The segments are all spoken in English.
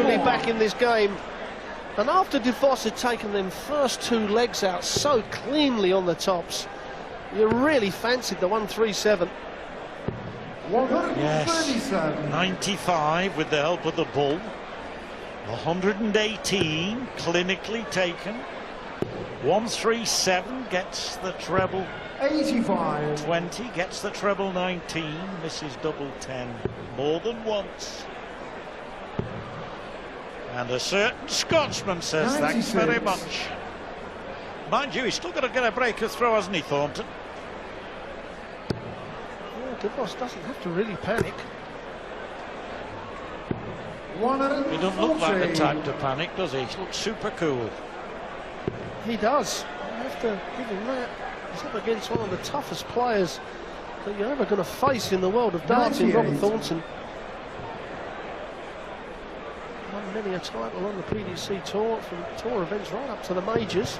absolutely back in this game. And after DeVos had taken them first 2 legs out so cleanly on the tops, you really fancied the 137. Yes, 95 with the help of the bull. 118 clinically taken. 137 gets the treble 85. 20 gets the treble 19, misses double 10 more than once. And a certain Scotsman says 96. thanks very much. Mind you, he's still got to get a breaker throw, hasn't he, Thornton? DeVos doesn't have to really panic. He doesn't look like the type to panic, does he? He looks super cool. He does. You have to give him that. He's up against one of the toughest players that you're ever going to face in the world of darts in Robert Thornton. Won many a title on the pt2 tour, from tour events right up to the majors.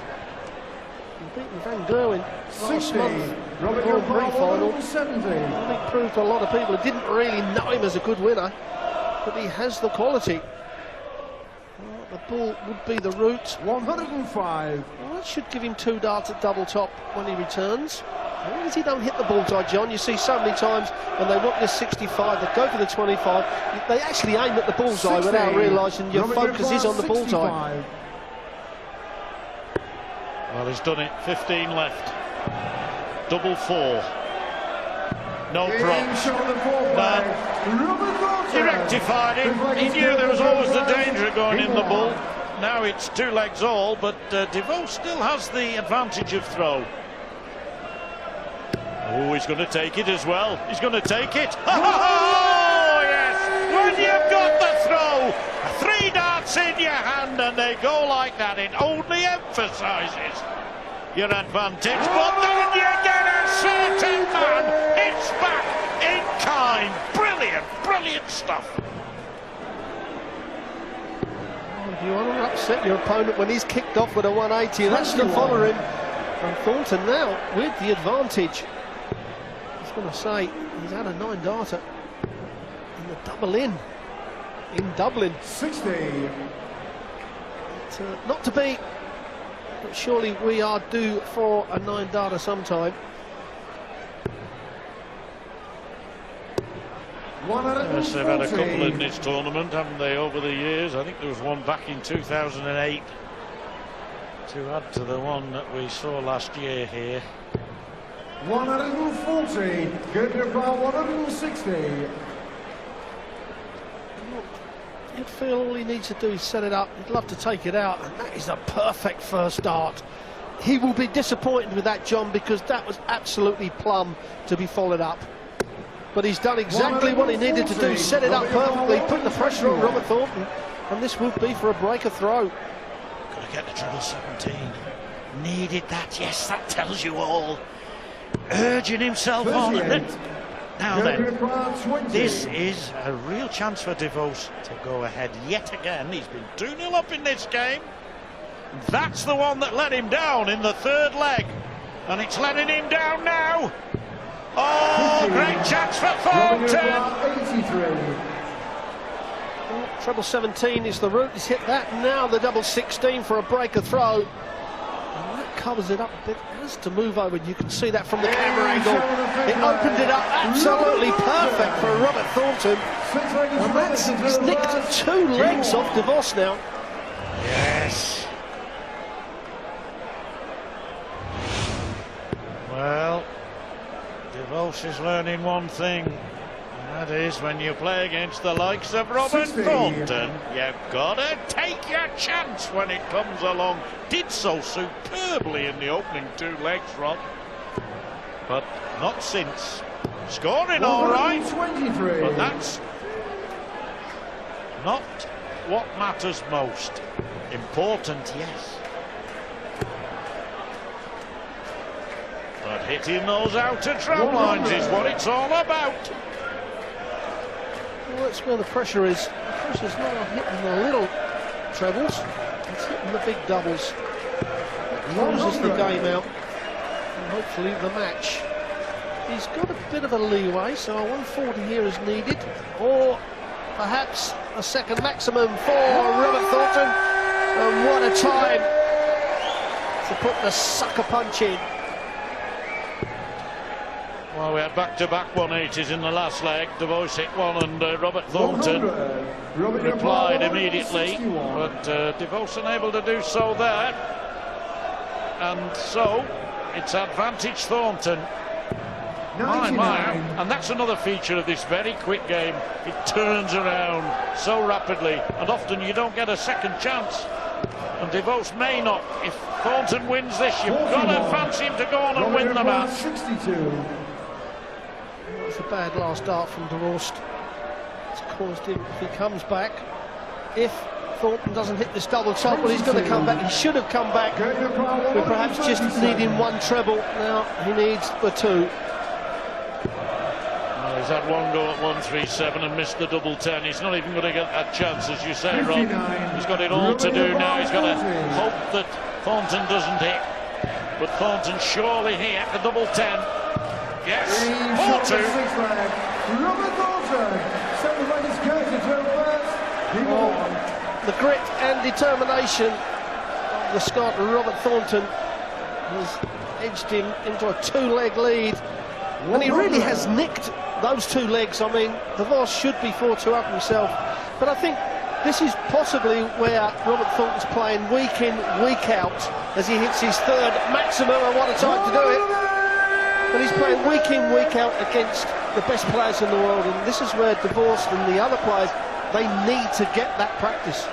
He beaten Van Gerwen last month in the Grand Prix final. I think proved to a lot of people who didn't really know him as a good winner, but he has the quality. Well, the bull would be the route. 105. Well, that should give him 2 darts at double top when he returns. As long as he don't hit the bullseye, John, you see so many times when they want this 65, they go for the 25, they actually aim at the bullseye 60. without realising your focus is on the bullseye. Well, he's done it. 15 left. Double 4. No drops. He rectified it. He knew there was always the danger of going in the bull. Now it's 2 legs all, but DeVos still has the advantage of throw. Oh, he's going to take it as well. He's going to take it. Oh, yes! When you've got the throw, 3 darts in your hand and they go like that, it only emphasises your advantage. But then you get a certain man. It's back in kind. Brilliant, brilliant stuff. If you want to upset your opponent when he's kicked off with a 180, that's to follow him. And Thornton now with the advantage. I was going to say, he's had a 9-darter in the double in Dublin. 60. But, not to be, but surely we are due for a 9-darter sometime. Yes, they've had a couple in this tournament, haven't they, over the years? I think there was one back in 2008 to add to the one that we saw last year here. 140. Good about 160. You'd feel all he needs to do is set it up. He'd love to take it out, and that is a perfect first dart. He will be disappointed with that, John, because that was absolutely plumb to be followed up. But he's done exactly what he needed to do, set it up perfectly, put the pressure on Robert Thornton, and this would be for a breaker throw. Got to get the treble 17. Needed that, yes, that tells you all. Urging himself on. Now then, this is a real chance for DeVos to go ahead yet again. He's been 2-0 up in this game. That's the one that let him down in the 3rd leg. And it's letting him down now. Oh, great chance for Thornton. 83. Well, treble 17 is the route. He's hit that. Now the double 16 for a breaker throw. And that covers it up a bit. It has to move over. You can see that from the camera angle. It opened it up absolutely perfect for Robert Thornton. And that's nicked 2 legs off DeVos now. Yes. Well, DeVos is learning one thing, and that is when you play against the likes of Robert Thornton, you've got to take your chance when it comes along. Did so superbly in the opening 2 legs, Rod, but not since. Scoring all right, but that's not what matters most. Important, yes. But hitting those outer drum lines is what it's all about. Well, that's where the pressure is. The pressure's not on hitting the little trebles, it's hitting the big doubles. That closes the game out, and hopefully the match. He's got a bit of a leeway, so a 140 here is needed, or perhaps a second maximum for Robert Thornton. And what a time to put the sucker punch in. Well, we had back-to-back 180s in the last leg. DeVos hit one and Robert Thornton replied immediately, but DeVos unable to do so there. And so, it's advantage Thornton. My. And that's another feature of this very quick game. It turns around so rapidly, and often you don't get a second chance. And DeVos may not. If Thornton wins this, you've got to fancy him to go on and win the match. 62. That's a bad last dart from DeVos. It's caused him, if he comes back, if Thornton doesn't hit this double top, well, he's going to come back. He should have come back. We're perhaps just needing one treble. Now he needs the two. Well, he's had one go at 137 and missed the double 10. He's not even going to get that chance, as you say, Rob. He's got it all to do now. He's got to hope that Thornton doesn't hit. But Thornton surely here at the double 10. Yes, 4-2. Robert Thornton celebrates Curtis first. He won. The grit and determination of the Scot Robert Thornton has edged him into a two-leg lead, and he really has nicked those two legs. I mean, DeVos should be 4-2 up himself, but I think this is possibly where Robert Thornton's playing week in, week out, as he hits his third maximum, and what a time to do it. And he's playing week in, week out against the best players in the world, and this is where DeVos and the other players, they need to get that practice.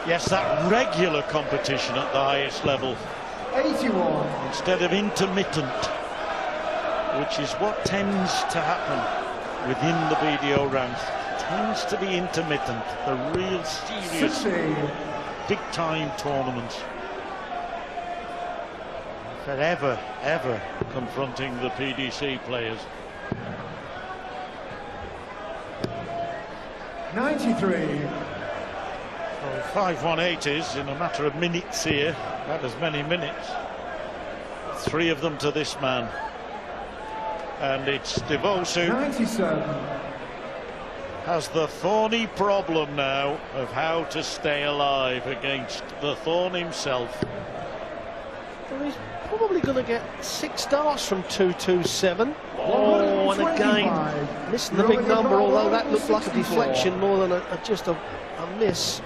Yes, that regular competition at the highest level 81. instead of intermittent, which is what tends to happen within the BDO ranks. It tends to be intermittent, the real serious 60. big-time tournaments. Forever, ever confronting the PDC players. 93. Well, 5 180s in a matter of minutes here, about as many minutes. 3 of them to this man. And it's DeVos who 97. has the thorny problem now of how to stay alive against the Thorn himself. Well, he's probably going to get 6 darts from 227. Oh, and again, missing the big number, although that looked like a deflection more than just a miss.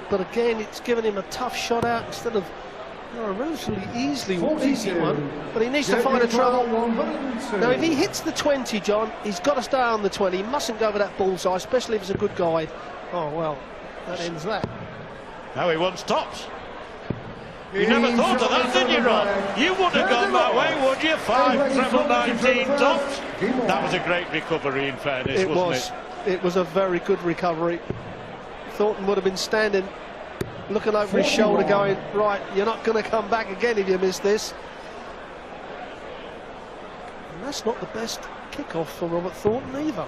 But again, it's given him a tough shot out instead of a relatively easy one. But he needs to find a trouble. Now, if he hits the 20, John, he's got to stay on the 20. He mustn't go over that bullseye, especially if it's a good guide. Oh, well, that ends that. Now he wants tops. You never thought of that, did you, Rob? You wouldn't have gone that way, would you? 5 treble 19 tops. That was a great recovery, in fairness, wasn't it? It was a very good recovery. Thornton would have been standing, looking over his shoulder, going, right, you're not going to come back again if you miss this. And that's not the best kickoff for Robert Thornton either.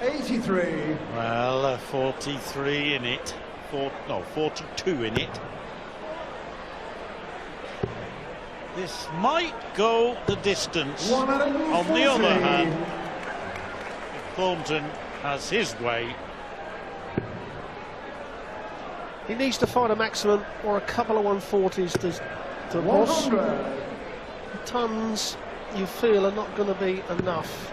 83. Well, 43 in it. 42 in it. This might go the distance. On the other hand, if Thornton has his way, he needs to find a maximum or a couple of 140s to boss. The tons you feel are not going to be enough.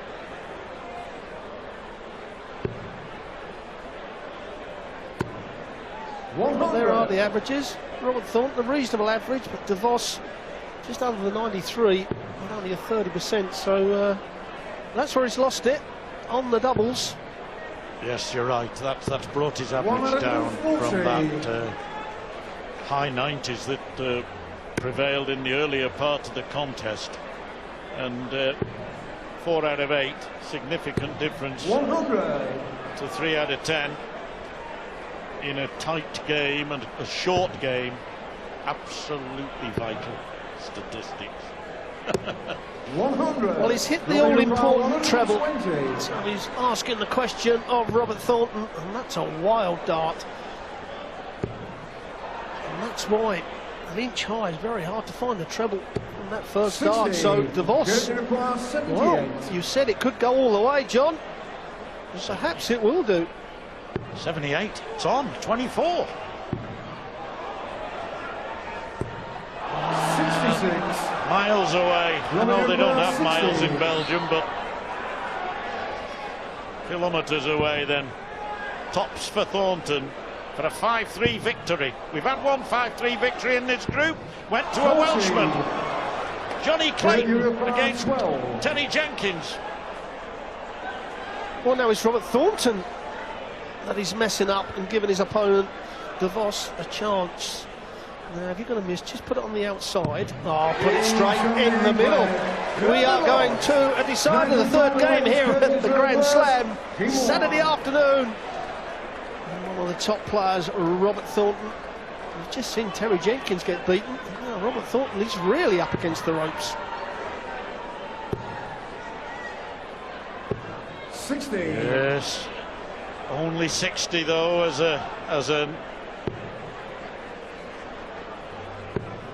But there are the averages. Robert Thornton, a reasonable average, but DeVos just under the 93, and only a 30%. So that's where he's lost it, on the doubles. yes, you're right. That's brought his average down from that high 90s that prevailed in the earlier part of the contest. And 4 out of 8, significant difference 100. to 3 out of 10 in a tight game and a short game. Absolutely vital statistics. 100. Well, he's hit the all-important treble, so he's asking the question of Robert Thornton, and that's a wild dart. And that's why an inch high is very hard to find the treble from that first start. So DeVos, Good number 78. well, you said it could go all the way, John. Perhaps it will do. 78, it's on, 24. 66. Miles away. I know they don't have miles in Belgium, but kilometres away then. Tops for Thornton for a 5-3 victory. We've had one 5-3 victory in this group. Went to a Welshman. Johnny Clayton against Terry Jenkins. Well, now it's Robert Thornton that he's messing up and giving his opponent DeVos a chance. Now, if you're going to miss, just put it on the outside. Oh, put it straight in the middle. We are going to a decider, the third game here at the Grand Slam, Saturday afternoon. And one of the top players, Robert Thornton. We've just seen Terry Jenkins get beaten. Now, Robert Thornton is really up against the ropes. 60. Yes. Only 60 though as an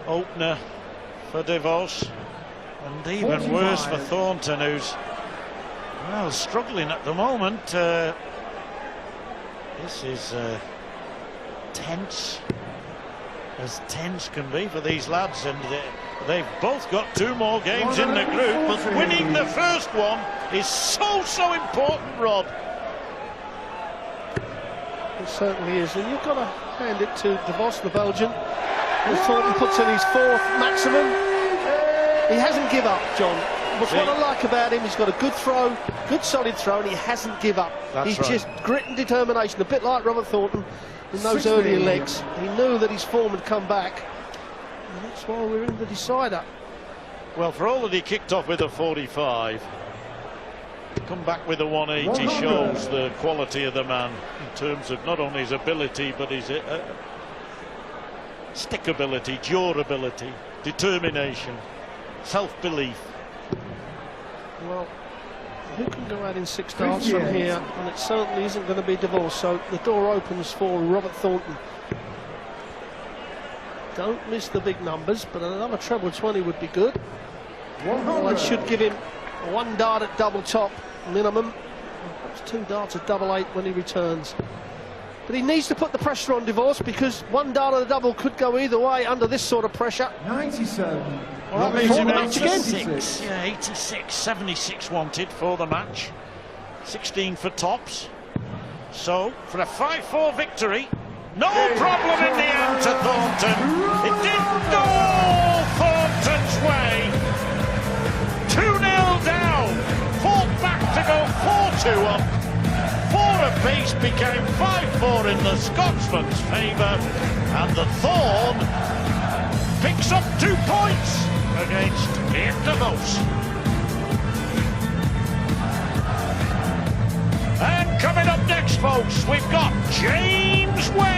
opener for DeVos, and even 45. worse for Thornton, who's well struggling at the moment. This is tense, as tense can be for these lads, and they've both got 2 more games in the group, but winning the first one is so important, Rob. It certainly is, and you've got to hand it to DeVos, the Belgian. And Thornton puts in his 4th maximum. He hasn't give up, John. What's what I like about him, he's got a good throw, good solid throw, and he hasn't give up. He's right. just grit and determination, a bit like Robert Thornton in those 60. earlier legs. He knew that his form had come back, and that's why we're in the decider. Well, for all that he kicked off with a 45, come back with a 180 100. shows the quality of the man in terms of not only his ability but his stickability, durability, determination, self-belief. Well, who can go out in 6 starts from here? And it certainly isn't going to be DeVos, so the door opens for Robert Thornton. Don't miss the big numbers, but another treble 20 would be good. 100. Well, it should give him 1 dart at double top minimum. Perhaps 2 darts at double 8 when he returns. But he needs to put the pressure on DeVos, because 1 dart at a double could go either way under this sort of pressure. 97. Well, that leaves him match again. 86. Yeah, 86, 76 wanted for the match. 16 for tops. So, for a 5-4 victory, no problem in the end to Thornton. It didn't go Thornton's way. 2-0 down. Fought back to go 4-2 up. 4 apiece became 5-4 in the Scotsman's favour. And the Thorn picks up 2 points against DeVos. And coming up next, folks, we've got James Webb.